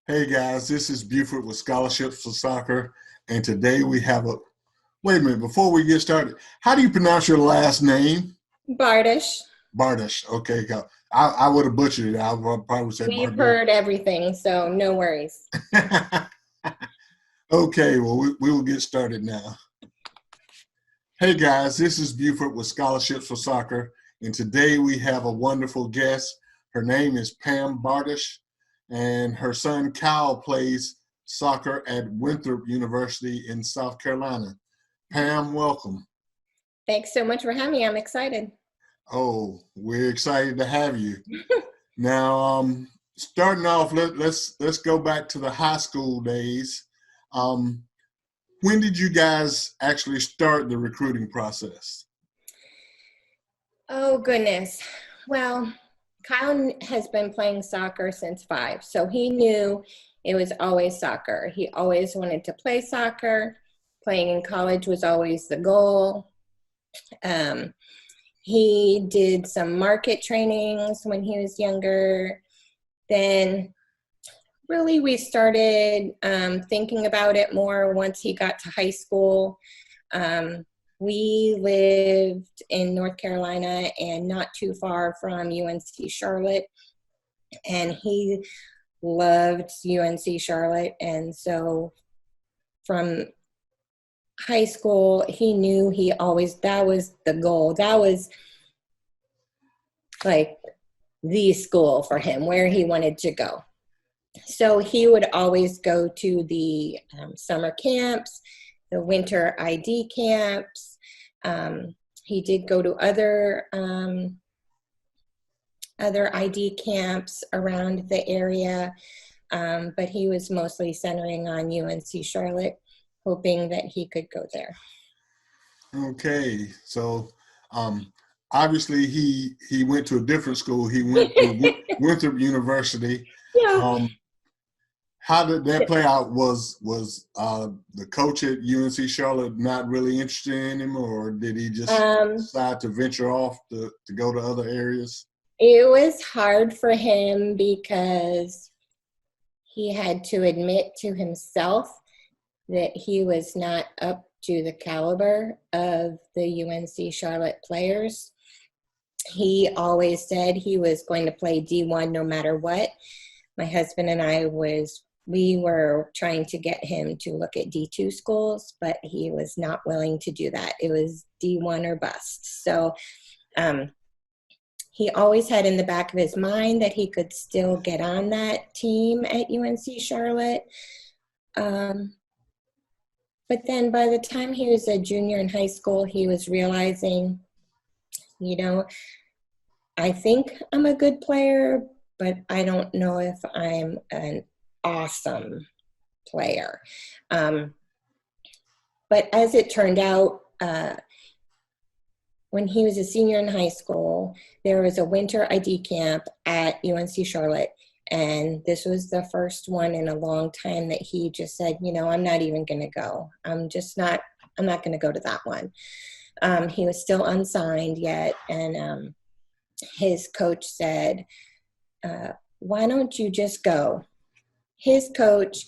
Hey guys, this is Buford with Scholarships for Soccer, and today we have a. Wait a minute, before we get started, how do you pronounce your last name? Bardish. Bardish. Okay, I would have butchered it. I would probably say We've Bardish. heard everything, so no worries. Okay, well, we will get started now. Hey guys, this is Buford with Scholarships for Soccer, and today we have a wonderful guest. Her name is Pam Bardish, and her son Kyle plays soccer at Winthrop University in South Carolina. Pam, welcome. Thanks so much for having me. I'm excited. Oh, we're excited to have you. Now, starting off, let's go back to the high school days. Um, when did you guys actually start the recruiting process? Oh, goodness. Well, Kyle has been playing soccer since 5, so he knew it was always soccer. He always wanted to play soccer. Playing in college was always the goal. Um, he did some market trainings when he was younger. Then really we started thinking about it more once he got to high school. We lived in North Carolina and not too far from UNC Charlotte, and he loved UNC Charlotte. And so from high school, he knew that was the goal. That was like the school for him, where he wanted to go. So he would always go to the summer camps, the winter ID camps. He did go to other ID camps around the area, but he was mostly centering on UNC Charlotte, hoping that he could go there. Okay, so obviously he went to a different school. He went to Winthrop University. Yeah. How did that play out? Was the coach at UNC Charlotte not really interested in him, or did he just decide to venture off to go to other areas? It was hard for him because he had to admit to himself that he was not up to the caliber of the UNC Charlotte players. He always said he was going to play D1 no matter what. My husband and I we were trying to get him to look at D2 schools, but he was not willing to do that. It was D1 or bust. So he always had in the back of his mind that he could still get on that team at UNC Charlotte. But then by the time he was a junior in high school, he was realizing, I think I'm a good player, but I don't know if I'm an awesome player. But as it turned out, when he was a senior in high school, there was a winter ID camp at UNC Charlotte. And this was the first one in a long time that he just said, I'm not even going to go. I'm not going to go to that one. He was still unsigned yet. And his coach said, why don't you just go? His coach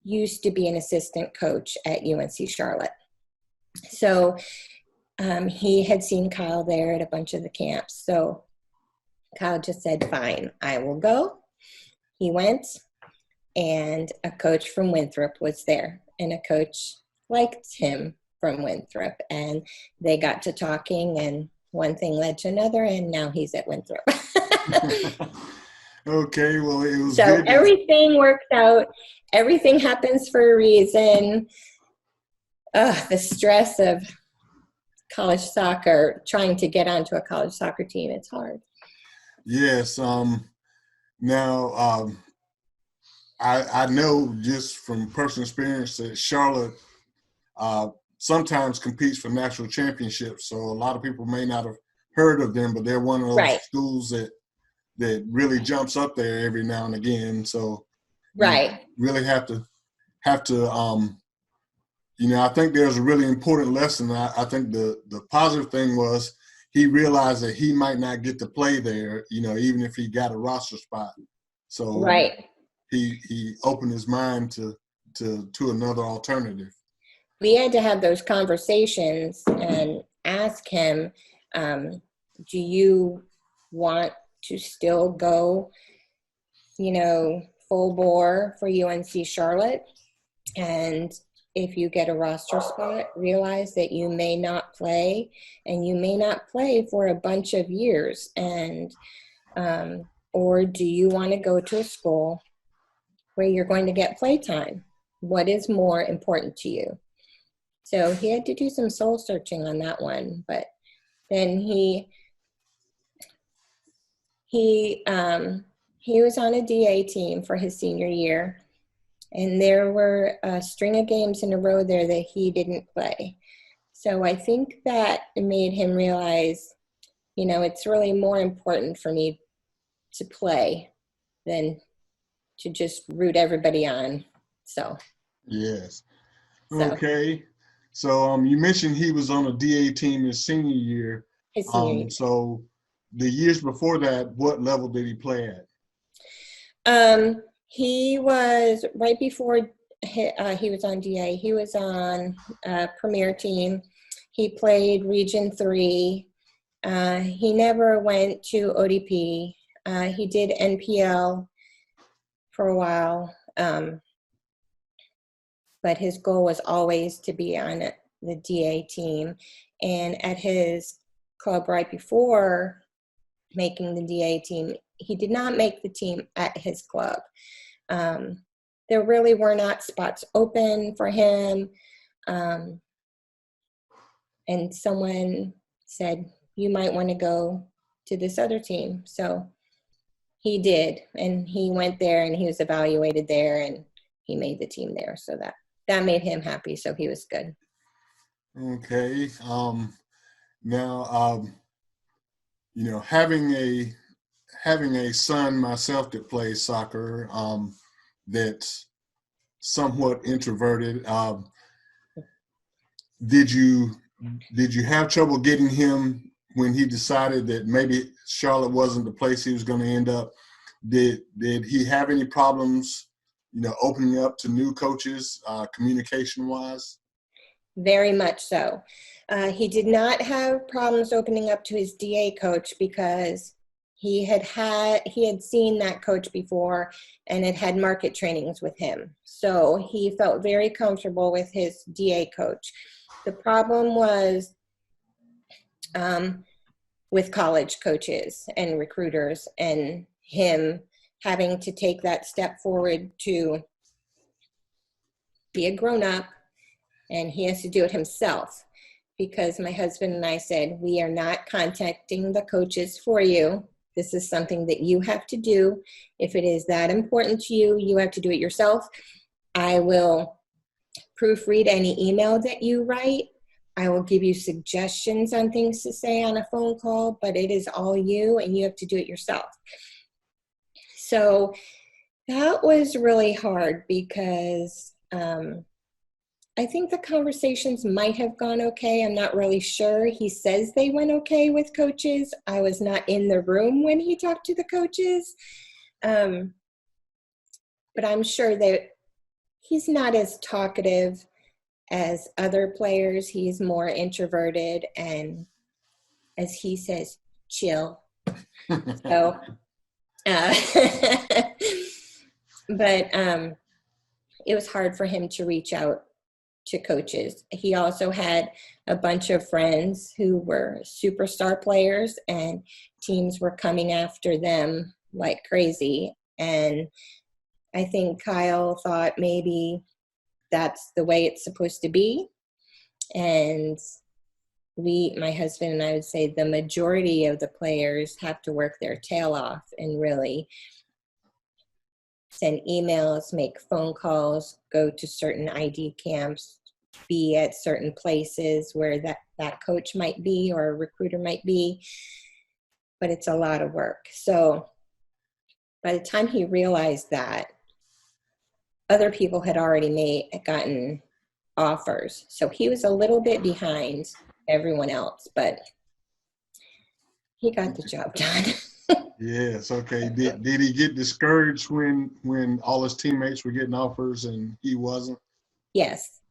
used to be an assistant coach at UNC Charlotte. So he had seen Kyle there at a bunch of the camps. So Kyle just said, fine, I will go. He went, and a coach from Winthrop was there, and a coach liked him from Winthrop, and they got to talking, and one thing led to another, and now he's at Winthrop. Okay, well, it was so good. Everything worked out. Everything happens for a reason. The stress of college soccer, trying to get onto a college soccer team, it's hard. Yes. Now, I know just from personal experience that Charlotte sometimes competes for national championships. So a lot of people may not have heard of them, but they're one of those schools that really jumps up there every now and again. So you really have to I think there's a really important lesson. I think the positive thing was he realized that he might not get to play there, even if he got a roster spot. So he opened his mind to another alternative. We had to have those conversations and ask him, do you want to still go, full bore for UNC Charlotte? And if you get a roster spot, realize that you may not play, and you may not play for a bunch of years. And or do you want to go to a school where you're going to get play time? What is more important to you? So he had to do some soul searching on that one. But then he was on a DA team for his senior year, and there were a string of games in a row there that he didn't play. So I think that made him realize, it's really more important for me to play than to just root everybody on. So. Yes. Okay. So you mentioned he was on a DA team his senior year. His senior year. So the years before that, what level did he play at? He was right before he was on DA. He was on Premier team. He played Region 3. He never went to ODP. He did NPL for a while. But his goal was always to be on the DA team. And at his club right before making the DA team, he did not make the team at his club. There really were not spots open for him. And someone said, you might want to go to this other team. So he did. And he went there and he was evaluated there and he made the team there. So that made him happy. So he was good. Okay. Now, having a son myself that plays soccer, that's somewhat introverted. Did you have trouble getting him when he decided that maybe Charlotte wasn't the place he was going to end up? Did he have any problems, opening up to new coaches, communication-wise? Very much so. He did not have problems opening up to his DA coach because he had seen that coach before and had market trainings with him. So he felt very comfortable with his DA coach. The problem was with college coaches and recruiters and him having to take that step forward to be a grown-up, and he has to do it himself. Because my husband and I said, we are not contacting the coaches for you. This is something that you have to do. If it is that important to you, you have to do it yourself. I will proofread any email that you write. I will give you suggestions on things to say on a phone call, but it is all you and you have to do it yourself. So that was really hard because I think the conversations might have gone okay. I'm not really sure. He says they went okay with coaches. I was not in the room when he talked to the coaches. But I'm sure that he's not as talkative as other players. He's more introverted and, as he says, chill. So, but it was hard for him to reach out to coaches. He also had a bunch of friends who were superstar players and teams were coming after them like crazy. And I think Kyle thought maybe that's the way it's supposed to be. And my husband and I would say the majority of the players have to work their tail off and really send emails, make phone calls, go to certain ID camps, be at certain places where that coach might be or a recruiter might be, but it's a lot of work. So by the time he realized that, other people had already gotten offers. So he was a little bit behind everyone else, but he got the job done. Yes. Okay. Did he get discouraged when all his teammates were getting offers and he wasn't? Yes,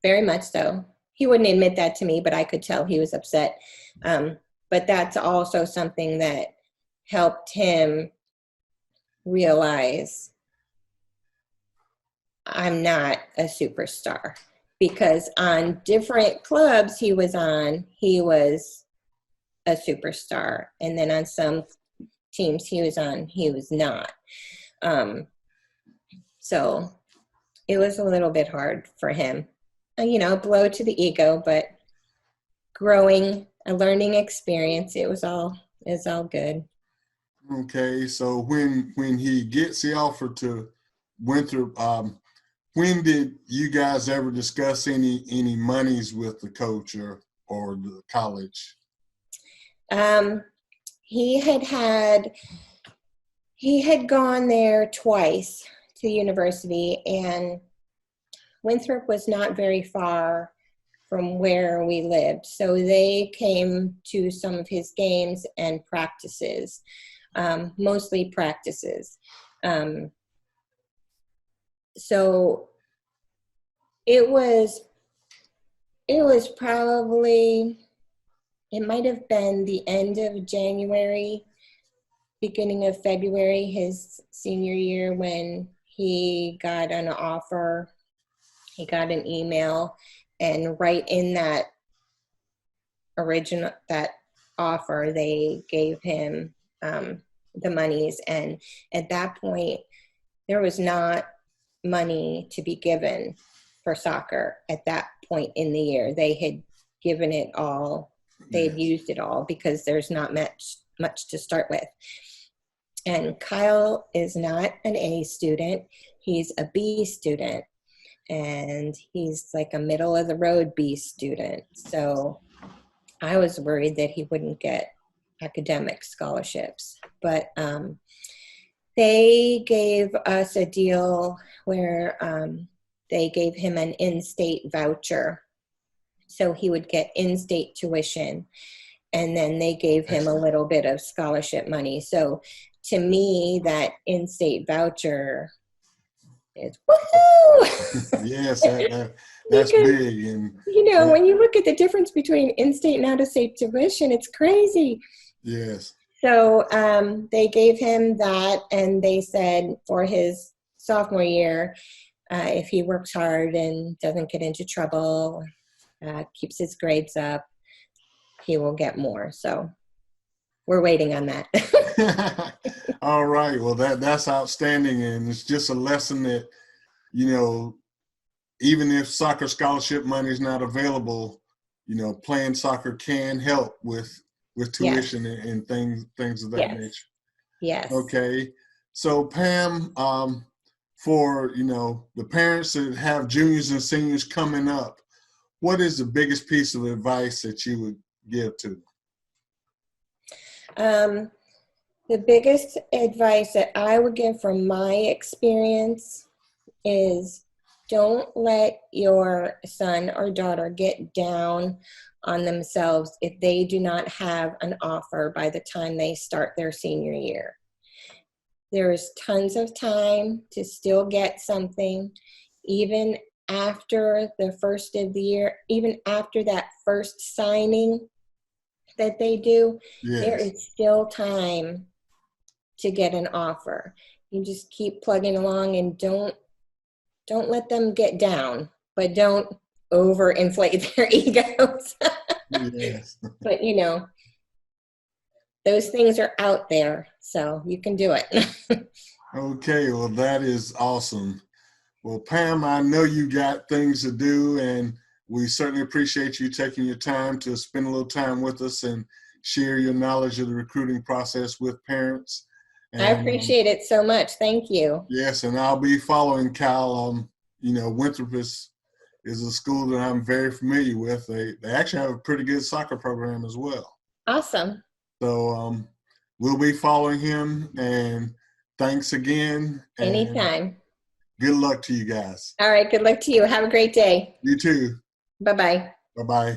very much so. He wouldn't admit that to me, but I could tell he was upset. But that's also something that helped him realize I'm not a superstar, because on different clubs he was on, he was a superstar. And then on some teams he was on, he was not. So it was a little bit hard for him. Blow to the ego, but growing, a learning experience. It's all good. Okay. So when he gets the offer to Winthrop, when did you guys ever discuss any monies with the coach or the college? Um, he had gone there twice to the university, and Winthrop was not very far from where we lived. So they came to some of his games and practices, mostly practices. So it was probably, it might have been the end of January, beginning of February, his senior year, when he got an offer. He got an email, and right in that offer, they gave him the monies. And at that point, there was not money to be given for soccer at that point in the year. They had given it all. They had used it all, because there's not much to start with. And Kyle is not an A student. He's a B student. And he's like a middle of the road B student. So I was worried that he wouldn't get academic scholarships. But they gave us a deal where they gave him an in-state voucher, so he would get in-state tuition. And then they gave him a little bit of scholarship money. So to me, that in-state voucher is woohoo! Yes, that's Because, big. And when you look at the difference between in-state and out-of-state tuition, it's crazy. yes. So they gave him that, and they said for his sophomore year, if he works hard and doesn't get into trouble, keeps his grades up, he will get more. So we're waiting on that. All right. Well, that's outstanding, and it's just a lesson that, even if soccer scholarship money is not available, playing soccer can help with tuition and things of that nature. Yes. Okay. So Pam, for the parents that have juniors and seniors coming up, what is the biggest piece of advice that you would give to them? The biggest advice that I would give from my experience is, don't let your son or daughter get down on themselves if they do not have an offer by the time they start their senior year. There's tons of time to still get something, even after the first of the year, even after that first signing that they do. Yes. There is still time to get an offer. You just keep plugging along, and don't let them get down, but don't overinflate their egos. Yes. But those things are out there, so you can do it. Okay, well, that is awesome. Well, Pam, I know you got things to do, and we certainly appreciate you taking your time to spend a little time with us and share your knowledge of the recruiting process with parents. And, I appreciate it so much. Thank you. Yes, and I'll be following Cal. Winthrop is a school that I'm very familiar with. They actually have a pretty good soccer program as well. Awesome. So we'll be following him, and thanks again. Anytime. Good luck to you guys. All right. Good luck to you. Have a great day. You too. Bye-bye. Bye-bye.